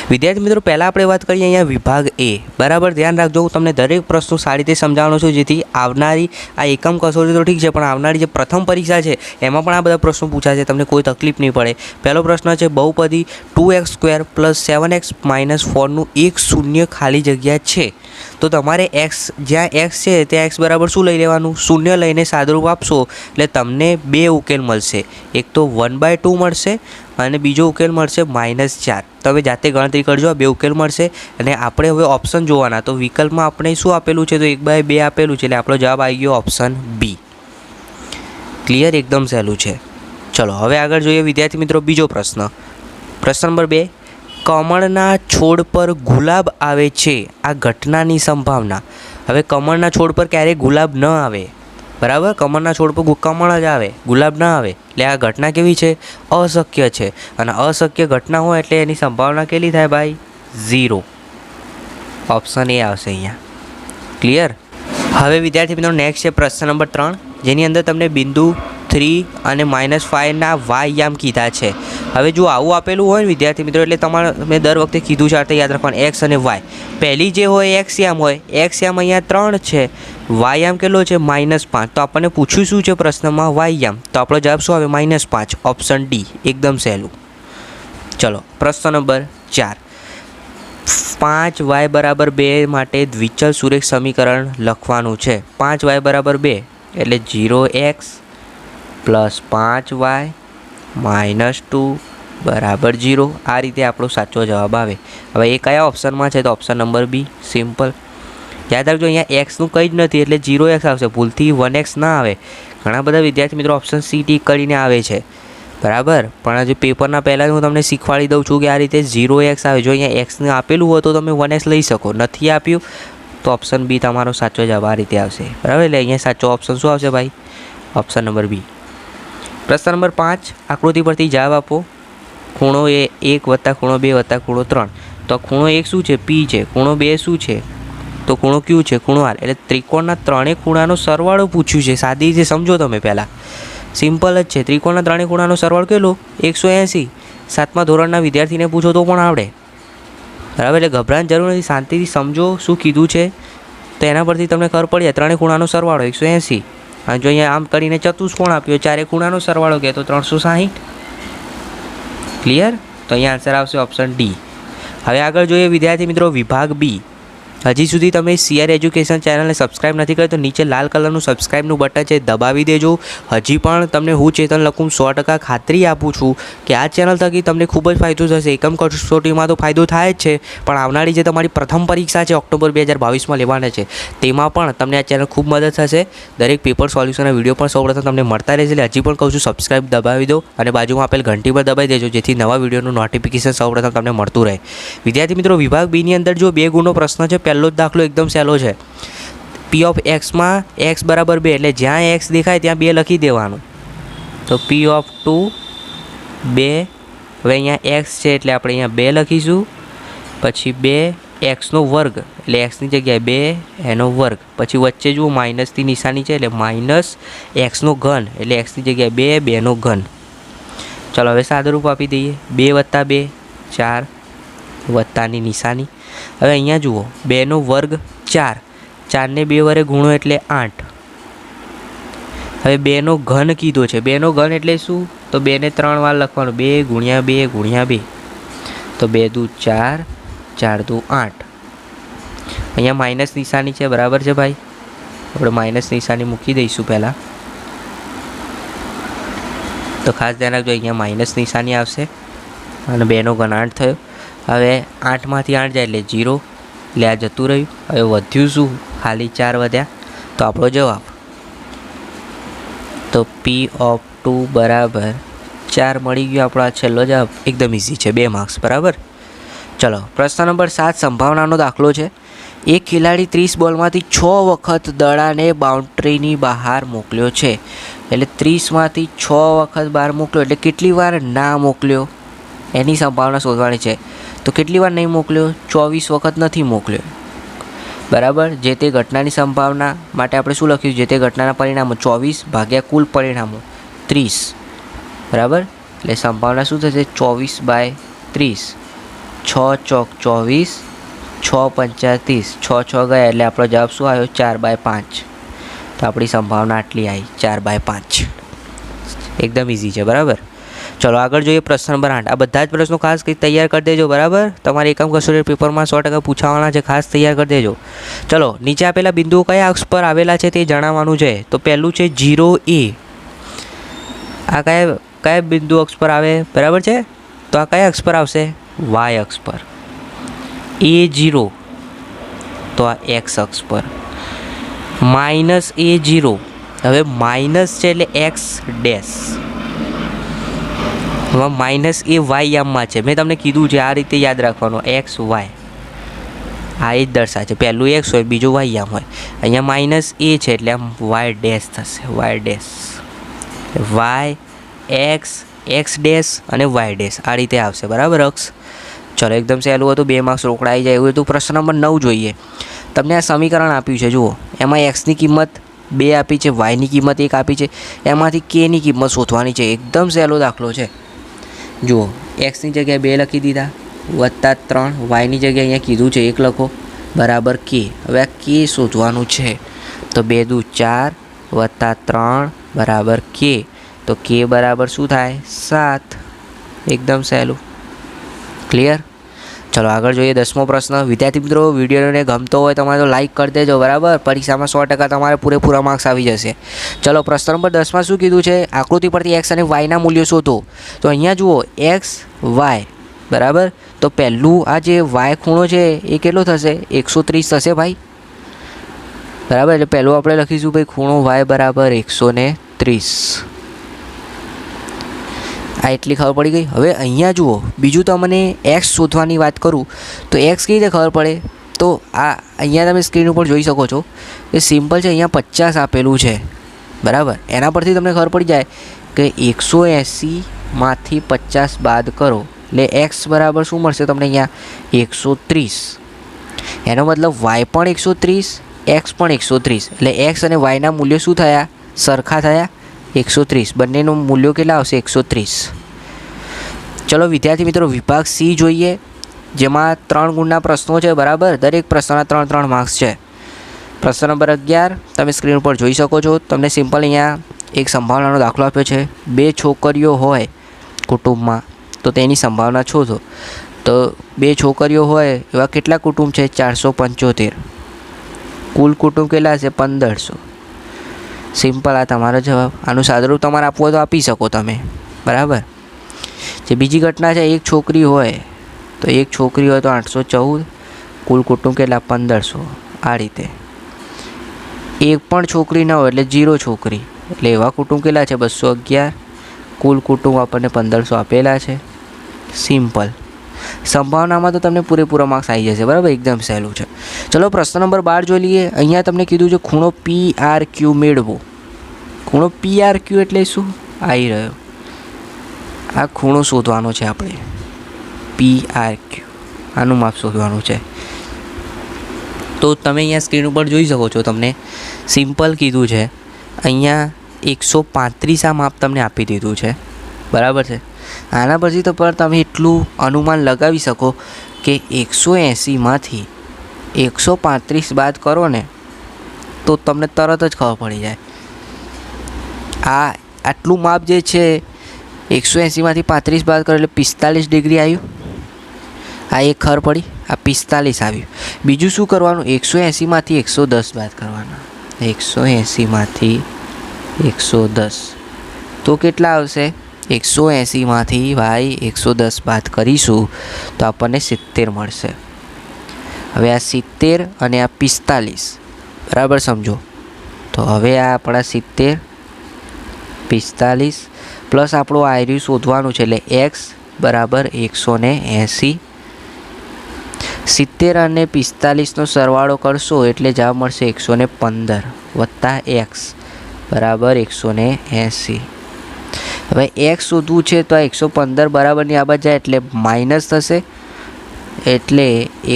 વિદ્યાર્થી મિત્રો, પહેલાં આપણે વાત કરીએ અહીંયા વિભાગ એ. બરાબર, ધ્યાન રાખજો. હું તમને દરેક પ્રશ્નો સારી રીતે સમજાવવાનો છું, જેથી આવનારી આ એકમ કસોટી તો ઠીક છે, પણ આવનારી જે પ્રથમ પરીક્ષા છે એમાં પણ આ બધા પ્રશ્નો પૂછાશે, તમને કોઈ તકલીફ નહીં પડે. પહેલો પ્રશ્ન છે બહુપદી 2x² + 7x - 4નું એક શૂન્ય ખાલી જગ્યા છે. તો તમારે x, જ્યાં x છે ત્યાં x બરાબર શું લઈ લેવાનું? શૂન્ય લઈને સાદુરૂપ આપશો એટલે તમને બે ઉકેલ મળશે. એક તો 1/2 મળશે અને બીજો ઉકેલ મળશે -4. તમે જાતે ગણતરી કરજો, આ બે ઉકેલ મળશે. અને આપણે હવે ઓપ્શન જોવાના. તો વિકલ્પમાં આપણે શું આપેલું છે? તો 1/2 આપેલું છે, એટલે આપણો જવાબ આવી ગયો ઓપ્શન બી. ક્લિયર? એકદમ સહેલું છે. ચલો હવે આગળ જોઈએ વિદ્યાર્થી મિત્રો બીજો પ્રશ્ન. પ્રશ્ન નંબર 2, કમળના છોડ પર ગુલાબ આવે છે, આ ઘટનાની સંભાવના. હવે કમળના છોડ પર ક્યારેય ગુલાબ ન આવે, બરાબર? કમળના છોડ પર કમળ જ આવે, ગુલાબ ના આવે, એટલે આ ઘટના કેવી છે? અશક્ય છે. અને અશક્ય ઘટના હોય એટલે એની સંભાવના કેટલી થાય ભાઈ? 0. ઓપ્શન એ આવશે અહીંયા. ક્લિયર? હવે વિદ્યાર્થી મિત્રો નેક્સ્ટ છે પ્રશ્ન નંબર 3, જેની અંદર તમને બિંદુ 3 અને -5ના વાયામ કીધા છે. હવે જો આવું આપેલું હોય ને વિદ્યાર્થી મિત્રો, એટલે તમારે મેં દર વખતે કીધું છે, યાદ રાખવાનું x અને y. પહેલી જે હોય x યામ હોય, x યામ અહીંયા 3 છે, y યામ કેટલો છે? -5. તો આપણને પૂછ્યું શું છે પ્રશ્નમાં? y યામ. તો આપણો જવાબ શું આવે? -5. Option D. એકદમ સહેલું. ચલો પ્રશ્ન નંબર 4, 5y = 2 માટે દ્વિચલ સુરેખ સમીકરણ લખવાનું છે. 5y = 2 એટલે 0x + 5y - 2 = 0. આ રીતે આપણો સાચો જવાબ આવે. હવે એ કયા ઓપ્શનમાં છે? તો ઓપ્શન નંબર બી. સિમ્પલ. યાદ રાખજો, અહીંયા એક્સનું કંઈ જ નથી એટલે 0x આવશે. ભૂલથી 1x ના આવે. ઘણા બધા વિદ્યાર્થી મિત્રો ઓપ્શન સી ટીક કરીને આવે છે, બરાબર? પણ આજે પેપરના પહેલાં હું તમને શીખવાડી દઉં છું કે આ રીતે 0x આવે. જો અહીંયા એક્સને આપેલું હોય તો તમે 1x લઈ શકો, નથી આપ્યું તો ઓપ્શન બી તમારો સાચો જવાબ આ રીતે આવશે, બરાબર? એટલે અહીંયા સાચો ઓપ્શન શું આવશે ભાઈ? Option number B. પ્રશ્ન નંબર 5, આકૃતિ પરથી જવાબ આપો. ખૂણો એ 1 + ખૂણો 2 + ખૂણો 3. તો ખૂણો 1 શું છે? P છે. ખૂણો 2 શું છે? તો ખૂણો Q છે. ખૂણો R. એટલે ત્રિકોણના ત્રણેય ખૂણાનો સરવાળો પૂછ્યું છે. સાદી રીતે સમજો તમે. પહેલાં સિમ્પલ જ છે. ત્રિકોણના ત્રણેય ખૂણાનો સરવાળો કેટલો? 180. 7મા ધોરણના વિદ્યાર્થીને પૂછો તો પણ આવડે, બરાબર? એટલે ગભરાવાની જરૂર નથી, શાંતિથી સમજો શું કીધું છે. તો એના પરથી તમને ખબર પડી જાય. ત્રણેય ખૂણાનો સરવાળો 180. અને જો અહીંયા આમ કરીને ચતુષ્કોણ આપ્યો, ચારે ખૂણાનો સરવાળો કહે તો 360. ક્લિયર? તો અહીંયા આન્સર આવશે ઓપ્શન ડી. હવે આગળ જોઈએ વિદ્યાર્થી મિત્રો વિભાગ બી. હજી સુધી તમે CR એજ્યુકેશન ચેનલને સબસ્ક્રાઈબ નથી કરી તો નીચે લાલ કલરનું સબસ્ક્રાઈબનું બટન છે, દબાવી દેજો. હજી પણ તમને હું ચેતન લખું 100% ખાતરી આપું છું કે આ ચેનલ થકી તમને ખૂબ જ ફાયદો થશે. એકમ કસોટીમાં તો ફાયદો થાય જ છે, પણ આવનારી જે તમારી પ્રથમ પરીક્ષા છે ઓક્ટોબર 2022માં લેવાના છે, તેમાં પણ તમને આ ચેનલ ખૂબ મદદ થશે. દરેક પેપર સોલ્યુશનના વિડીયો પણ સૌપ્રથમ તમને મળતા રહેશે. એટલે હજી પણ કહું છું સબસ્ક્રાઈબ દબાવી દો અને બાજુમાં આપેલ ઘંટી પર દબાવી દેજો, જેથી નવા વિડીયોનું નોટિફિકેશન સૌપ્રથમ તમને મળતું રહે. વિદ્યાર્થી મિત્રો વિભાગ બીની અંદર જો 2 ગુણનો પ્રશ્ન છે. પહેલો જ દાખલો એકદમ સહેલો છે. P of x માં x = 2 એટલે જ્યાં x દેખાય ત્યાં 2 લખી દેવાનું. તો P of 2 2. હવે અહીંયા x છે એટલે આપણે અહીંયા 2 લખીશું. પછી 2x² એટલે xની જગ્યાએ 2 એનો વર્ગ. પછી વચ્ચે જુઓ માઇનસની નિશાની છે એટલે -x³ એટલે xની જગ્યાએ 2 2નો ઘન. ચલો હવે સાદુરૂપ આપી દઈએ. 2 + 2 4 વત્તાની નિશાની. હવે અહીંયા જુઓ 2નો વર્ગ 4, 4ને 2 વડે ગુણો એટલે 8. હવે 2નો ઘન કીધો છે. 2નો ઘન એટલે શું? તો 2ને 3 વાર લખવાનું. 2 × 2 × 2. તો 2 દુ 4, 4 દુ 8. અહીંયા માઇનસ નિશાની છે, બરાબર છે ભાઈ? આપણે માઇનસ નિશાની મૂકી દઈશું પહેલાં. તો ખાસ ધ્યાન રાખજો, અહીંયા માઇનસ નિશાની આવશે અને 2નો ઘન 8 થયો. હવે 8માંથી 8 જાય એટલે 0, એટલે આ જતું રહ્યું. હવે વધ્યું શું? ખાલી 4 વધ્યા. તો આપણો જવાબ તો P of 2 = 4 મળી ગયો. આપણો આ છેલ્લો જવાબ એકદમ ઇઝી છે, 2 માર્ક્સ, બરાબર? ચલો પ્રશ્ન નંબર 7 સંભાવનાનો દાખલો છે. એક ખેલાડી 30 બોલમાંથી 6 વખત દડાને બાઉન્ડ્રીની બહાર મોકલ્યો છે. એટલે 30માંથી 6 વખત બહાર મોકલ્યો એટલે કેટલી વાર ના મોકલ્યો એની સંભાવના શોધવાની છે. તો કેટલી વાર નહીં મોકલ્યો? 24 વખત નથી મોકલ્યો, બરાબર? જે તે ઘટનાની સંભાવના માટે આપણે શું લખ્યું? જે તે ઘટનાના પરિણામો 24 ભાગ્યા કુલ પરિણામો 30, બરાબર? એટલે સંભાવના શું થશે? 24/30. 6 ચોક 24, 6 પંચા 30, 6 6 ગયા એટલે આપણો જવાબ શું આવ્યો? 4/5. તો આપણી સંભાવના આટલી આવી, 4/5. એકદમ ઇઝી છે, બરાબર. ચલો આગળ જોઈએ પ્રશ્ન નંબર 8. આ બધા જ પ્રશ્નો ખાસ કંઈ તૈયાર કરી દેજો, બરાબર. તમારે એકમ કસોટી પેપરમાં 100% પૂછાવાના છે, ખાસ તૈયાર કરી દેજો. ચલો નીચે આપેલા બિંદુઓ કયા અક્ષ પર આવેલા છે તે જણાવવાનું છે. તો પહેલું છે 0A. આ કયા બિંદુ અક્ષ પર આવે? બરાબર છે. તો આ કયા અક્ષ પર આવશે? વાય અક્ષ પર. A0 તો આ એક્સ અક્ષ પર. -A0 હવે માઇનસ છે એટલે એક્સ ડેશ. હવે માઇનસ એ વાય યામમાં છે. મેં તમને કીધું છે આ રીતે યાદ રાખવાનું, એક્સ વાય. આ એ જ દર્શાવે છે, પહેલું એક્સ હોય બીજું વાય યામ હોય. અહીંયા માઇનસ એ છે એટલે આમ વાય ડેશ થશે, Y dash. Y X, X dash અને વાય ડેશ આ રીતે આવશે, બરાબર અક્ષ. ચલો એકદમ સહેલું હતું, 2 માર્ક્સ રોકડાઈ જાય એવું હતું. પ્રશ્ન નંબર 9 જોઈએ. તમને આ સમીકરણ આપ્યું છે, જુઓ. એમાં એક્સની કિંમત 2 આપી છે, વાયની કિંમત 1 આપી છે. એમાંથી કેની કિંમત શોધવાની છે. એકદમ સહેલો દાખલો છે. જુઓ, એક્સની જગ્યાએ 2 લખી દીધા, +3. વાયની જગ્યાએ અહીંયા કીધું છે 1 લખો, બરાબર કે. હવે આ કે શોધવાનું છે. તો 2 દુ 4 +3 બરાબર કે. તો કે બરાબર શું થાય? 7. એકદમ સહેલું. ક્લિયર? ચલો આગળ જોઈએ 10મો પ્રશ્ન. વિદ્યાર્થી મિત્રો, વિડીયોને ગમતો હોય તમારે તો લાઇક કરી દેજો, બરાબર. પરીક્ષામાં 100% તમારે પૂરેપૂરા માર્ક્સ આવી જશે. ચલો પ્રશ્ન નંબર 10માં શું કીધું છે? આકૃતિ પરથી એક્સ અને વાયના મૂલ્યો શોધો. તો અહીંયા જુઓ, એક્સ વાય, બરાબર. તો પહેલું આ જે વાય ખૂણો છે એ કેટલો થશે? 130 થશે ભાઈ, બરાબર. એટલે પહેલું આપણે લખીશું ભાઈ ખૂણો વાય બરાબર 130. આ એટલી ખબર પડી ગઈ. હવે અહીંયા જુઓ, બીજું તમને એક્સ શોધવાની વાત કરું તો એક્સ કઈ રીતે ખબર પડે? તો આ અહીંયા તમે સ્ક્રીન ઉપર જોઈ શકો છો એ સિમ્પલ છે. અહીંયા 50 આપેલું છે, બરાબર. એના પરથી તમને ખબર પડી જાય કે 180માંથી 50 બાદ કરો એટલે એક્સ બરાબર શું મળશે તમને? અહીંયા 130. એનો મતલબ વાય પણ 130, એક્સ પણ 130. એટલે એક્સ અને વાયના મૂલ્યો શું થયા? સરખા થયા, 130. બંનેનું મૂલ્યો કેટલા આવશે? 130. ચલો વિદ્યાર્થી મિત્રો, વિભાગ સી જોઈએ, જેમાં 3 ગુણના પ્રશ્નો છે, બરાબર. દરેક પ્રશ્નના 3 માર્ક્સ છે. પ્રશ્ન નંબર 11 તમે સ્ક્રીન ઉપર જોઈ શકો છો. તમને સિમ્પલ અહીંયા એક સંભાવનાનો દાખલો આપ્યો છે. 2 છોકરીઓ હોય કુટુંબમાં તો તેની સંભાવના શોધો. તો 2 છોકરીઓ હોય એવા કેટલા કુટુંબ છે? 475. કુલ કુટુંબ કેટલા છે? 1500. સિમ્પલ, આ તમારો જવાબ. આનું સાદુરૂપ તમારે આપવું હોય તો આપી શકો તમે, બરાબર. જે બીજી ઘટના છે, 1 છોકરી હોય તો 1 છોકરી હોય તો 814. કુલ કુટુંબ કેટલા? 1500. આ રીતે. 1 પણ છોકરી ના હોય એટલે 0 છોકરી, એટલે એવા કુટુંબ કેટલા છે? 211. કુલ કુટુંબ આપણને 1500 આપેલા છે. સિમ્પલ. સંભાવનામાં તો તમને પૂરેપૂરા માર્ક્સ આવી જશે, બરાબર. એકદમ સહેલું છે. ચલો પ્રશ્ન નંબર 12 જોઈ લઈએ. અહીંયા તમને કીધું છે ખૂણો PRQ મેળવો. ખૂણો PRQ એટલે શું? આવી રહ્યો આ ખૂણો શોધવાનો છે આપણે. PRQ આનું માપ શોધવાનું છે. તો તમે અહીંયા સ્ક્રીન ઉપર જોઈ શકો છો, તમને સિમ્પલ કીધું છે. અહીંયા 135 આ માપ તમને આપી દીધું છે, બરાબર છે. આના પછી તો પણ તમે એટલું અનુમાન લગાવી શકો કે 180માંથી 135 બાદ કરો ને તો તમને તરત જ ખબર પડી જાય. આ આટલું માપ જે છે 180માંથી 35 બાદ કરો એટલે 45 ડિગ્રી આવ્યું. આ એક ખબર પડી, આ 45 આવ્યું. બીજું શું કરવાનું? 180માંથી 110 બાદ કરવાના. 180માંથી 110 તો કેટલા આવશે? 180માંથી ભાઈ 110 બાદ કરીશું તો આપણને 70 મળશે. હવે આ 70 અને આ 45, બરાબર સમજો. તો હવે આ આપણા 70 45 પ્લસ આપણું આયર્યું શોધવાનું છે એટલે એક્સ બરાબર 180. 70 અને 45નો સરવાળો કરશો એટલે જવાબ મળશે 115 વત્તા એક્સ બરાબર 180. હવે એક્સ શોધવું છે તો આ 115 બરાબરની આ બાજુ જાય એટલે માઇનસ થશે. એટલે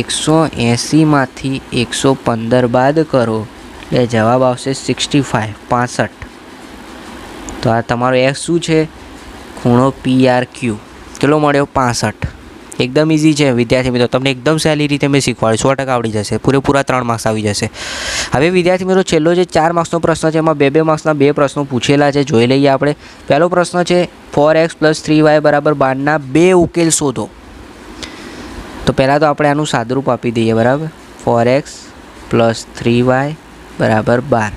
180માંથી 115 બાદ કરો એટલે જવાબ આવશે 65. તો આ તમારો એક્સ શું છે? ખૂણો PRQ કેટલો મળ્યો? 65. એકદમ ઇઝી છે વિદ્યાર્થી મિત્રો, તમને એકદમ સહેલી રીતે મેં શીખવાડ્યું, 100% આવડી જશે, પૂરેપૂરા 3 માર્ક્સ આવી જશે. હવે વિદ્યાર્થી મિત્રો છેલ્લો જે 4 માર્ક્સનો પ્રશ્ન છે એમાં 2 માર્ક્સના 2 પ્રશ્નો પૂછેલા છે, જોઈ લઈએ આપણે. પહેલો પ્રશ્ન છે 4x + 3y = 12 ના 2 ઉકેલ શોધો. તો પહેલાં તો આપણે આનું સાદુરૂપ આપી દઈએ, બરાબર. 4x + 3y = 12.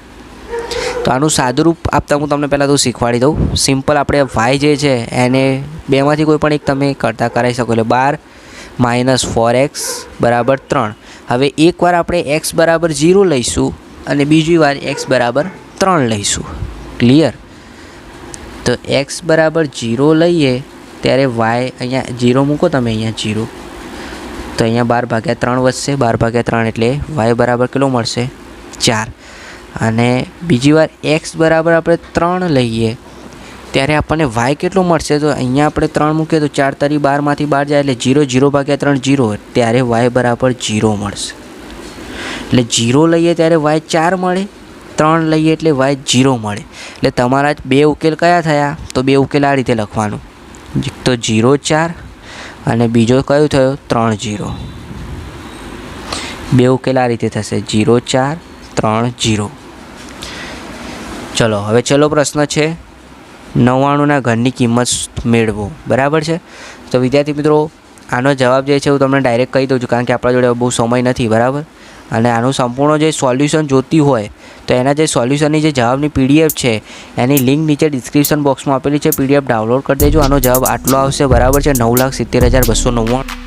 તો આનું સાદુરૂપ આપતા હું તમને પહેલાં તો શીખવાડી દઉં. સિમ્પલ આપણે y જે છે એને બેમાંથી કોઈ પણ એક તમે કરતા કરાવી શકો, એટલે 12 - 4x = 3. હવે એકવાર આપણે x = 0 લઈશું અને બીજી વાર x = 3 લઈશું. ક્લિયર? તો x = 0 લઈએ ત્યારે y અહીંયા 0 મૂકો તમે, અહીંયા 0, તો અહીંયા 12/3 વધશે. 12/3 એટલે y બરાબર કેટલો મળશે? 4. અને બીજી વાર x બરાબર આપણે 3 લઈએ ત્યારે આપણને y કેટલો મળશે? તો અહીંયા આપણે 3 મૂકીએ તો 4 × 12 માંથી 12 જાય એટલે 0. 0/3 0, ત્યારે y બરાબર 0 મળશે. એટલે 0 લઈએ ત્યારે y 4 મળે, 3 લઈએ એટલે y 0 મળે. એટલે તમારા 2 ઉકેલ કયા થયા? તો 2 ઉકેલ આ રીતે લખવાનું, તો 0 4 અને બીજો કયો થયો? 3 0. 2 ઉકેલ આ રીતે થશે, 0 4 3 0. ચલો હવે છેલ્લો પ્રશ્ન છે 99ના ઘરની કિંમત મેળવો. બરાબર છે? તો વિદ્યાર્થી મિત્રો આનો જવાબ જે છે હું તમને ડાયરેક્ટ કહી દઉં છું, કારણ કે આપણા જોડે બહુ સમય નથી. બરાબર? અને આનું સંપૂર્ણ જે સોલ્યુશન જોતી હોય તો એના જે સોલ્યુશનની જે જવાબની PDF છે એની લિંક નીચે ડિસ્ક્રિપ્શન બોક્સમાં આપેલી છે, PDF ડાઉનલોડ કરી દેજો. આનો જવાબ આટલો આવશે. બરાબર છે? 9,70,299.